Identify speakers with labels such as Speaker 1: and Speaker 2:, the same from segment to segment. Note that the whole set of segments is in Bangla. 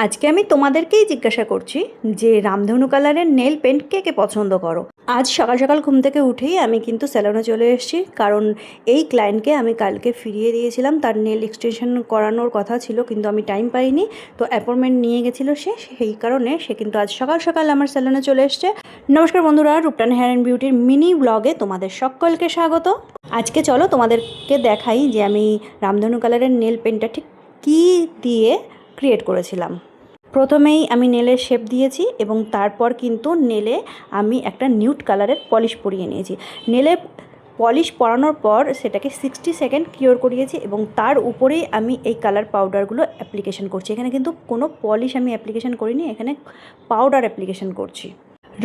Speaker 1: আজকে আমি তোমাদেরকেই জিজ্ঞাসা করছি যে রামধনু কালারের নেল পেন্ট কে কে পছন্দ করো। আজ সকাল সকাল ঘুম থেকে উঠেই আমি কিন্তু স্যালনে চলে এসেছি, কারণ এই ক্লায়েন্টকে আমি কালকে ফিরিয়ে দিয়েছিলাম। তার নেল এক্সটেনশন করানোর কথা ছিল, কিন্তু আমি টাইম পাইনি, তো অ্যাপয়েন্টমেন্ট নিয়ে গেছিলো সে, সেই কারণে সে কিন্তু আজ সকাল সকাল আমার স্যালনে চলে এসছে। নমস্কার বন্ধুরা, রূপটান হেয়ার অ্যান্ড বিউটির মিনি ব্লগে তোমাদের সকলকে স্বাগত। আজকে চলো তোমাদেরকে দেখাই যে আমি রামধনু কালারের নেল পেন্টটা ঠিক কী দিয়ে ক্রিয়েট করেছিলাম। প্রথমেই আমি নেলের শেপ দিয়েছি এবং তারপর কিন্তু নেলে আমি একটা নিউড কালারের পলিশ পরিয়ে নিয়েছি। নেলে পলিশ পরানোর পর সেটাকে 60 সেকেন্ড কিওর করিয়েছি এবং তার উপরেই আমি এই কালার পাউডারগুলো অ্যাপ্লিকেশন করছি। এখানে কিন্তু কোনো পলিশ আমি অ্যাপ্লিকেশন করিনি, এখানে পাউডার অ্যাপ্লিকেশন করছি।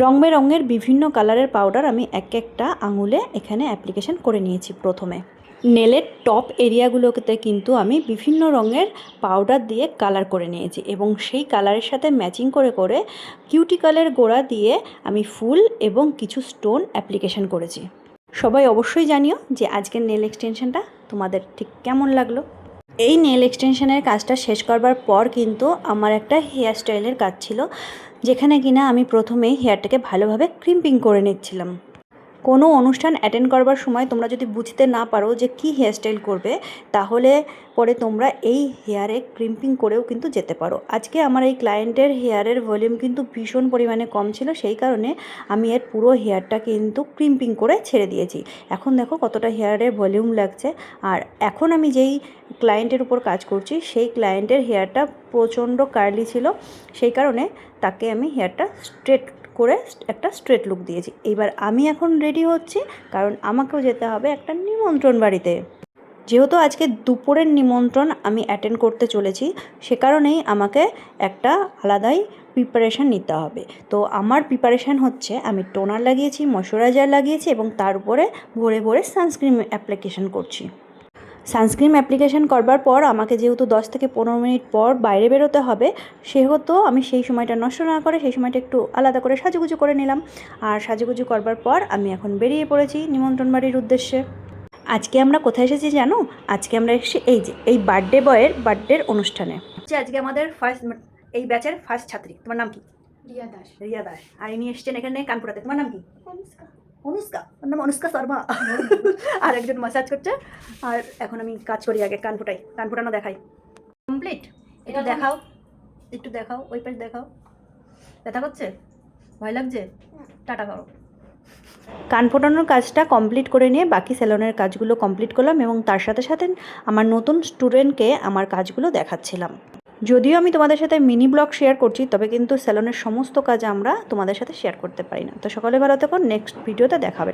Speaker 1: রং বেরঙের বিভিন্ন কালারের পাউডার আমি এক একটা আঙুলে এখানে অ্যাপ্লিকেশন করে নিয়েছি। প্রথমে নেলের টপ এরিয়াগুলোতে কিন্তু আমি বিভিন্ন রঙের পাউডার দিয়ে কালার করে নিয়েছি এবং সেই কালারের সাথে ম্যাচিং করে করে কিউটিকলের গোড়া দিয়ে আমি ফুল এবং কিছু স্টোন অ্যাপ্লিকেশন করেছি। সবাই অবশ্যই জানিও যে আজকের নেল এক্সটেনশনটা তোমাদের ঠিক কেমন লাগলো। এই নেল এক্সটেনশনের কাজটা শেষ করবার পর কিন্তু আমার একটা হেয়ার স্টাইলের কাজ ছিল, যেখানে কিনা আমি প্রথমেই হেয়ারটাকে ভালোভাবে ক্রিম্পিং করে নিচ্ছিলাম। কোনো অনুষ্ঠান অ্যাটেন্ড করবার সময় তোমরা যদি বুঝতে না পারো যে কী হেয়ারস্টাইল করবে, তাহলে পরে তোমরা এই হেয়ারে ক্রিম্পিং করেও কিন্তু যেতে পারো। আজকে আমার এই ক্লায়েন্টের হেয়ারের ভলিউম কিন্তু ভীষণ পরিমাণে কম ছিল, সেই কারণে আমি এর পুরো হেয়ারটা কিন্তু ক্রিম্পিং করে ছেড়ে দিয়েছি। এখন দেখো কতটা হেয়ারের ভলিউম লাগছে। আর এখন আমি যেই ক্লায়েন্টের উপর কাজ করছি সেই ক্লায়েন্টের হেয়ারটা প্রচণ্ড কার্লি ছিল, সেই কারণে তাকে আমি হেয়ারটা স্ট্রেট করে একটা স্ট্রেট লুক দিয়েছি। এবার আমি এখন রেডি হচ্ছি, কারণ আমাকেও যেতে হবে একটা নিমন্ত্রণ বাড়িতে। যেহেতু আজকে দুপুরের নিমন্ত্রণ আমি অ্যাটেন্ড করতে চলেছি, সে কারণেই আমাকে একটা আলাদাই প্রিপারেশান নিতে হবে। তো আমার প্রিপারেশান হচ্ছে, আমি টোনার লাগিয়েছি, ময়শ্চারাইজার লাগিয়েছি এবং তার উপরে ভরে ভরে সানস্ক্রিন অ্যাপ্লিকেশন করছি। সানস্ক্রিন অ্যাপ্লিকেশন করবার পর আমাকে যেহেতু 10 থেকে 15 মিনিট পর বাইরে বেরোতে হবে, সেহেতু আমি সেই সময়টা নষ্ট না করে সেই সময়টা একটু আলাদা করে সাজুগুজু করে নিলাম। আর সাজুগুজু করবার পর আমি এখন বেরিয়ে পড়েছি নিমন্ত্রণ বাড়ির উদ্দেশ্যে। আজকে আমরা কোথায় এসেছি জানো? আজকে আমরা এসেছি এই বার্থডে বয়ের বার্থডের অনুষ্ঠানে। আজকে আমাদের এই ব্যাচের ফার্স্ট ছাত্রী। তোমার নাম কি?
Speaker 2: রিয়া দাস।
Speaker 1: রিয়া দাস। আর ইনি এসছেন এখানে কানপুরাতে। তোমার নাম কি? অনুষ্কা। ওর নাম অনুষ্কা শর্মা। আর একজন মাসাজ করছে। আর এখন আমি কাজ করি, আগে কান ফুটানো দেখাই। কমপ্লিট। একটু দেখাও, একটু দেখাও, ওই পাশ দেখাও। ব্যথা করছে? ভয় লাগছে? টাটা করো। কান ফোটানোর কাজটা কমপ্লিট করে নিয়ে বাকি স্যালনের কাজগুলো কমপ্লিট করলাম এবং তার সাথে সাথে আমার নতুন স্টুডেন্টকে আমার কাজগুলো দেখাচ্ছিলাম। যদিও আমি তোমাদের সাথে মিনি ব্লগ শেয়ার করছি, তবে কিন্তু স্যালনের সমস্ত কাজ আমরা তোমাদের সাথে শেয়ার করতে পারি না। তো সকলে ভালো থেকো, নেক্সট ভিডিওতে দেখা হবে।